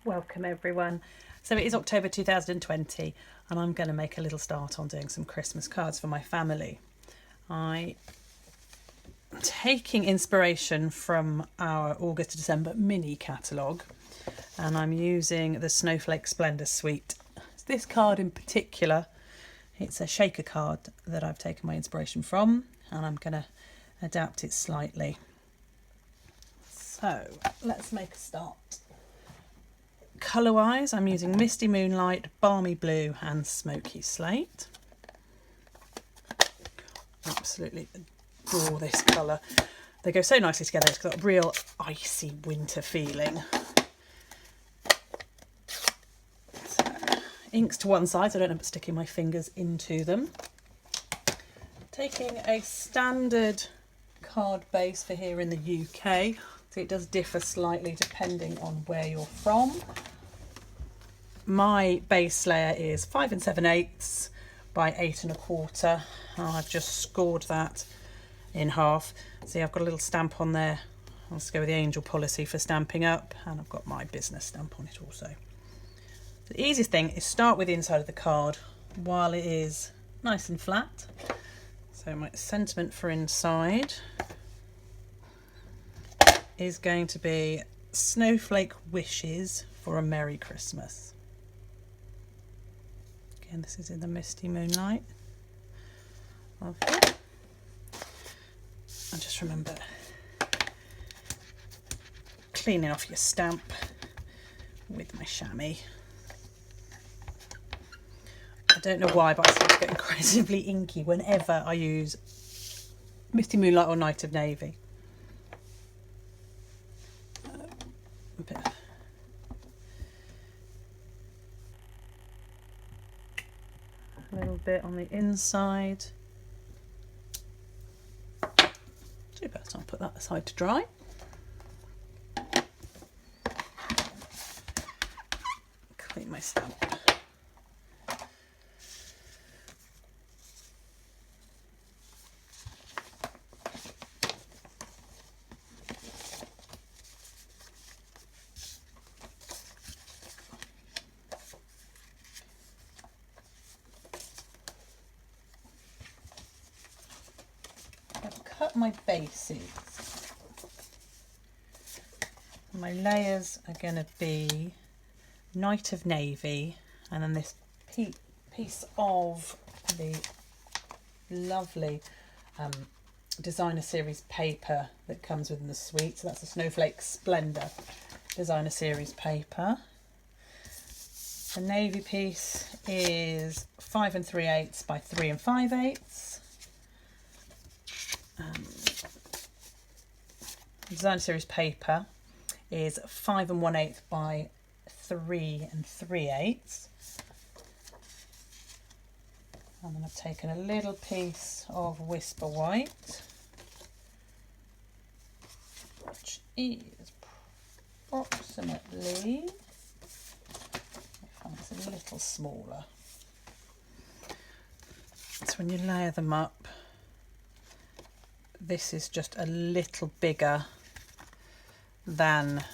Welcome everyone. So it is October 2020 and I'm going to make a little start on doing some Christmas cards for my family. I'm taking inspiration from our August to December mini catalogue and I'm using the Snowflake Splendor suite. This card in particular, it's a shaker card that I've taken my inspiration from and I'm going to adapt it slightly. So let's make a start. Colour wise, I'm using Misty Moonlight, Balmy Blue and Smoky Slate. Absolutely adore this colour. They go so nicely together. It's got a real icy winter feeling. So, inks to one side so I don't end up sticking my fingers into them. Taking a standard card base for here in the UK. So it does differ slightly depending on where you're from. My base layer is 5 7/8 by 8 1/4. I've just scored that in half. See, I've got a little stamp on there. I'll just go with the Angel policy for Stampin' Up, and I've got my business stamp on it also. The easiest thing is start with the inside of the card while it is nice and flat. So my sentiment for inside is going to be Snowflake wishes for a Merry Christmas. Again, this is in the Misty Moonlight. Lovely. And just remember, cleaning off your stamp with my chamois. I don't know why, but I seem to get incredibly inky whenever I use Misty Moonlight or Night of Navy. A bit of a little bit on the inside. Super, so I'll put that aside to dry. Clean my stamp. Cut my bases. My layers are going to be Night of Navy and then this piece of the lovely designer series paper that comes within the suite. So that's the Snowflake Splendor designer series paper. The navy piece is 5 3/8 by 3 5/8. Designer series paper is 5 1/8 by 3 3/8. And then I've taken a little piece of Whisper White, which is approximately, I find it's a little smaller. So when you layer them up, this is just a little bigger than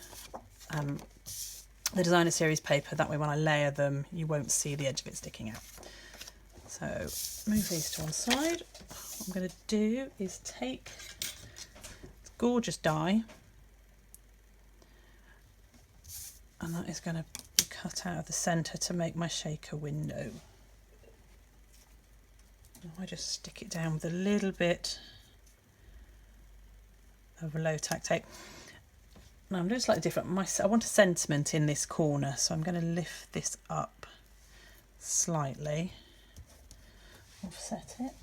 the designer series paper. That way when I layer them you won't see the edge of it sticking out. So move these to one side. What I'm going to do is take this gorgeous die and that is going to be cut out of the centre to make my shaker window. Now I just stick it down with a little bit of low tack tape. Now I'm doing slightly different. I want a sentiment in this corner, so I'm going to lift this up slightly, offset it,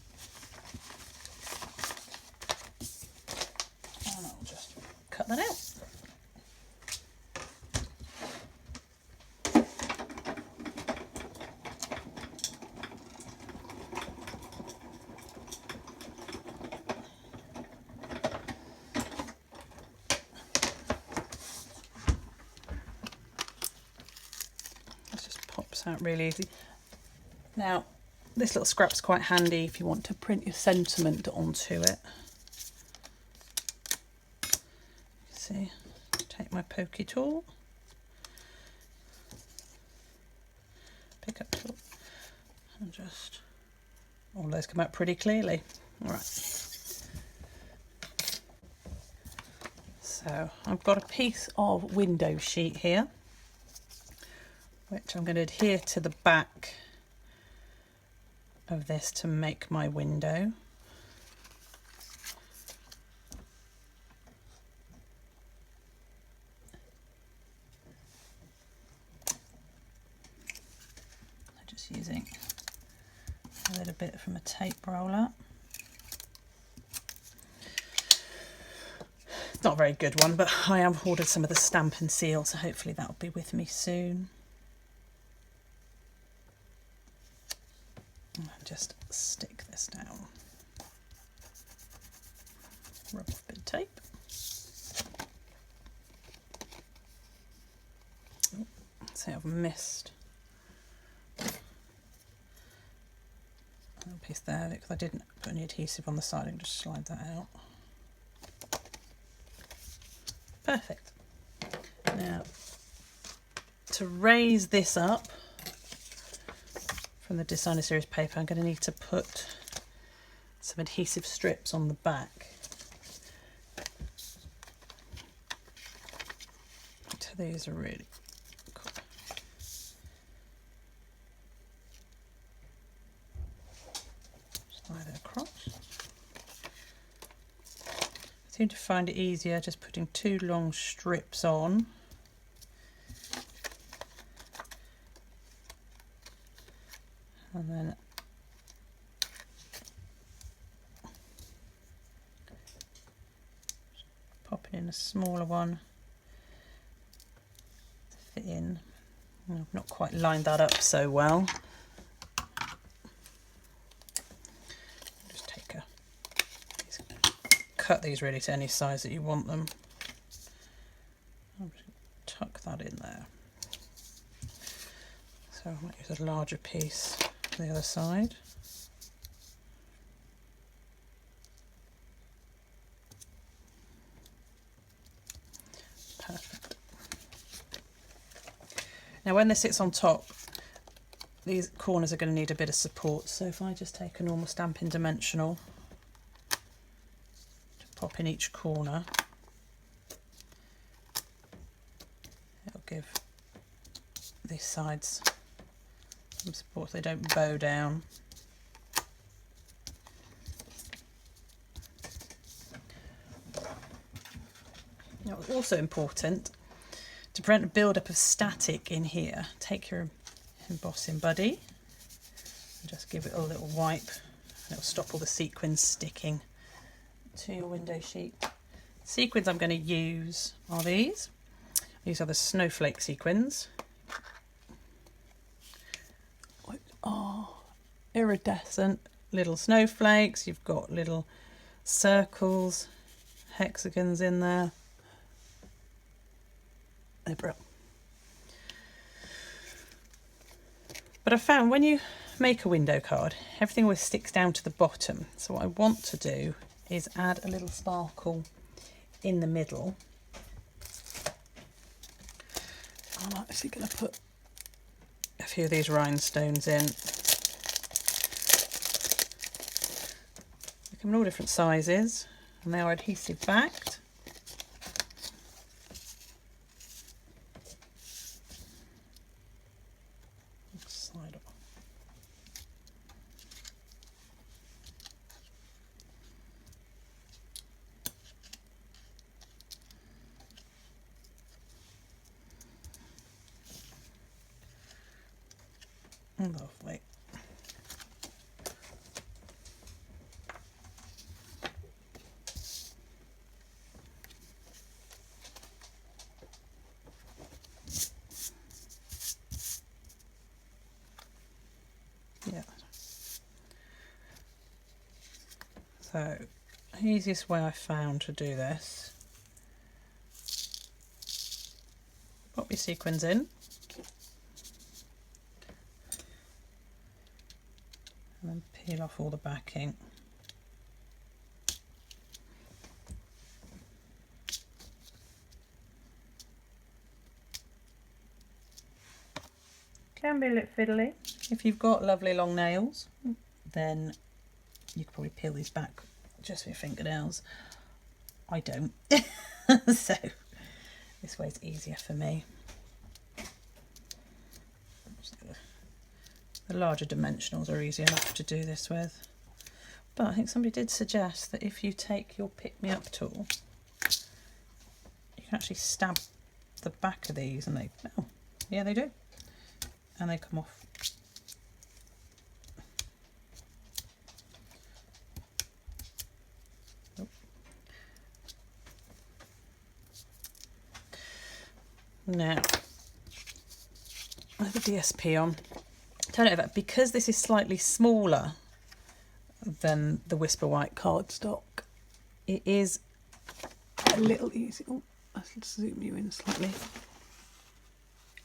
and I'll just cut that out. Out really easy. Now this little scrap's quite handy if you want to print your sentiment onto it. See, take my pokey tool all those come out pretty clearly. All right. So I've got a piece of window sheet here, which I'm going to adhere to the back of this to make my window. I'm just using a little bit from a tape roller. It's not a very good one, but I have ordered some of the Stampin' Seal, so hopefully that'll be with me soon. And just stick this down. Rub off a bit of tape. Oh, see, I've missed a piece there because I didn't put any adhesive on the side. I can just slide that out. Perfect. Now, to raise this up from the Designer Series paper, I'm going to need to put some adhesive strips on the back. So these are really cool. Slide it across. I seem to find it easier just putting two long strips on. And then popping in a smaller one to fit in. I've not quite lined that up so well. Just take a cut these really to any size that you want them. I'm just going to tuck that in there. So I might use a larger piece on the other side. Perfect. Now when this sits on top, these corners are going to need a bit of support, so if I just take a normal Stampin' Dimensional to pop in each corner, it'll give these sides some support so they don't bow down. Now it's also important to prevent a build-up of static in here. Take your embossing buddy and just give it a little wipe, and it'll stop all the sequins sticking to your window sheet. Sequins I'm going to use are these. These are the Snowflake sequins. Oh, iridescent little snowflakes. You've got little circles, hexagons in there. They're brilliant. But I found when you make a window card, everything always sticks down to the bottom. So what I want to do is add a little sparkle in the middle. I'm actually going to put a few of these rhinestones in. They come in all different sizes and they are adhesive backed. Slide off. Lovely. Yeah. So, the easiest way I found to do this, pop your sequins in. And then peel off all the backing. Can be a little fiddly. If you've got lovely long nails, then You could probably peel these back just with your fingernails. I don't. So this way's easier for me. The larger dimensionals are easy enough to do this with. But I think somebody did suggest that if you take your pick-me-up tool, you can actually stab the back of these and they, oh, yeah, they do. And they come off. Oh. Now, I have the DSP on. Turn it over. Because this is slightly smaller than the Whisper White cardstock, it is a little easy. Oh, let's zoom you in slightly.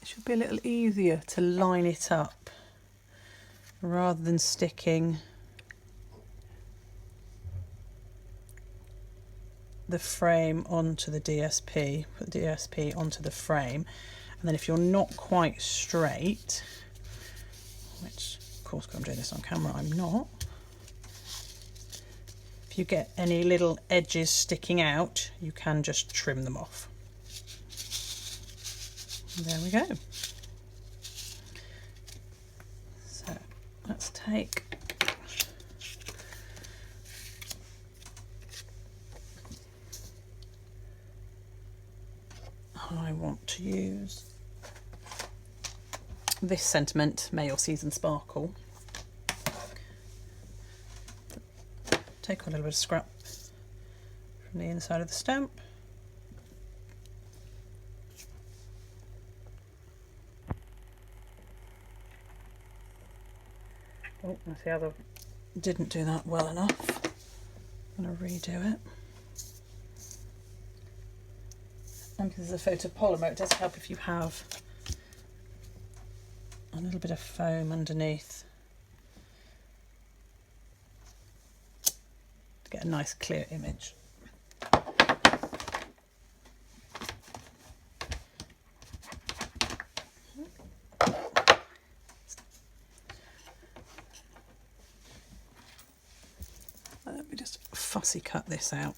It should be a little easier to line it up rather than sticking the frame onto the DSP. Put the DSP onto the frame, and then if you're not quite straight, which of course I'm doing this on camera, I'm not. If you get any little edges sticking out, you can just trim them off. There we go. So let's take I want to use this sentiment, May Your Season Sparkle. Take a little bit of scrap from the inside of the stamp. Oh, I see how I didn't do that well enough. I'm going to redo it. And because it's a photopolymer, it does help if you have a little bit of foam underneath to get a nice clear image. Let me just fussy cut this out.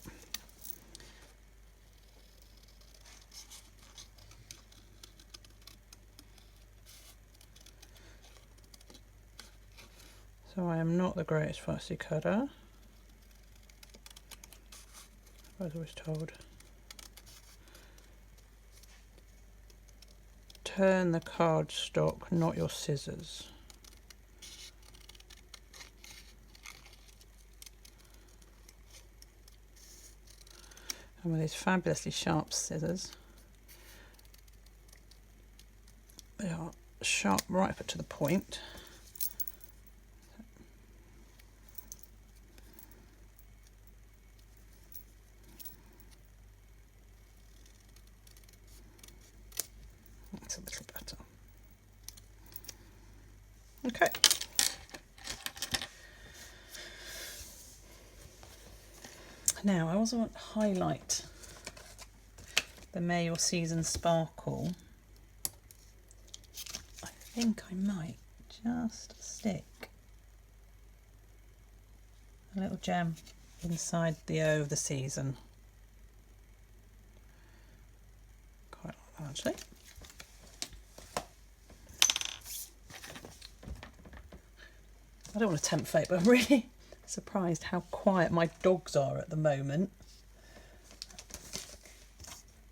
So I am not the greatest fussy cutter, I was always told. Turn the cardstock, not your scissors. And with these fabulously sharp scissors, they are sharp right up to the point. That's a little better. Okay. Now I also want to highlight the May Your Season Sparkle. I think I might just stick a little gem inside the O of the season. Quite like that actually. I don't want to tempt fate, but I'm really surprised how quiet my dogs are at the moment.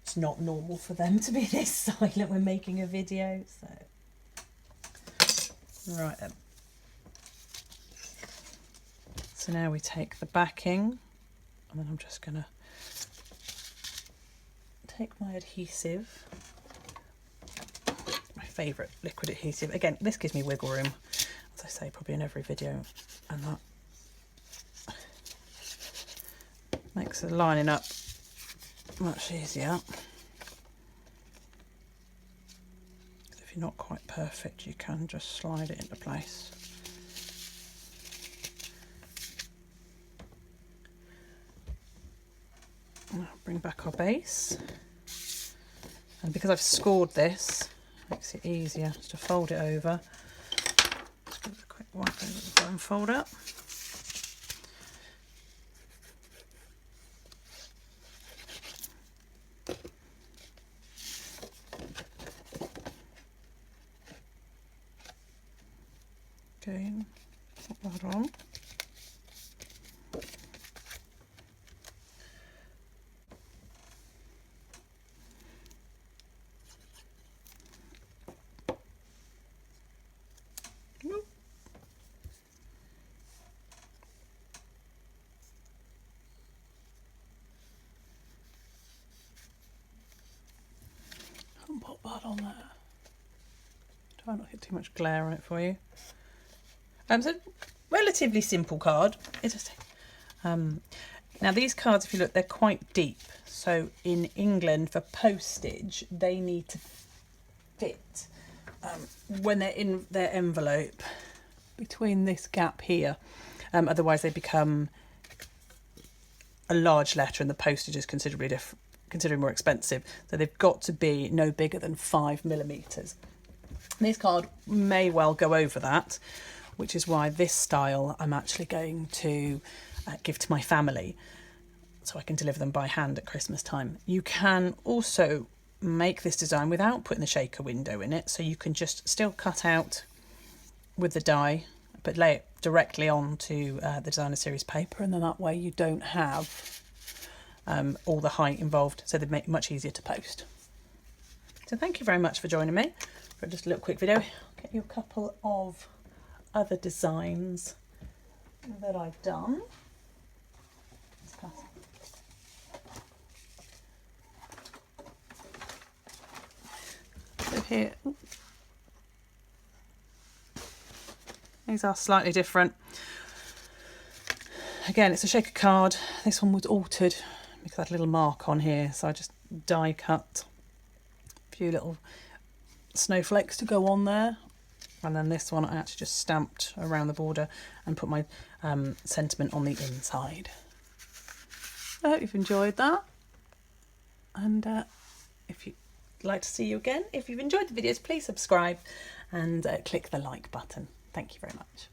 It's not normal for them to be this silent when making a video, so. Right then. So now we take the backing, and then I'm just going to take my adhesive, my favourite liquid adhesive. Again, this gives me wiggle room, as I say probably in every video, and that makes the lining up much easier. If you're not quite perfect, you can just slide it into place. And I'll bring back our base, and because I've scored this, it makes it easier just to fold it over. Just give it a quick wipe over before I fold up. Put that on. And put that on there. Try not to get too much glare on it for you. So relatively simple card. It's just, now these cards, if you look, they're quite deep. So in England, for postage, they need to fit when they're in their envelope between this gap here. Otherwise, they become a large letter, and the postage is considerably more expensive. So they've got to be no bigger than 5mm. This card may well go over that, which is why this style I'm actually going to give to my family so I can deliver them by hand at Christmas time. You can also make this design without putting the shaker window in it, so you can just still cut out with the die but lay it directly onto the designer series paper, and then that way you don't have all the height involved, so they make it much easier to post. So thank you very much for joining me for just a little quick video. I'll get you a couple of other designs that I've done. So here, these are slightly different. Again, it's a shaker card. This one was altered because I had a little mark on here, so I just die cut a few little snowflakes to go on there. And then this one I actually just stamped around the border and put my sentiment on the inside. I hope you've enjoyed that. And if you'd like to see you again, if you've enjoyed the videos, please subscribe and click the like button. Thank you very much.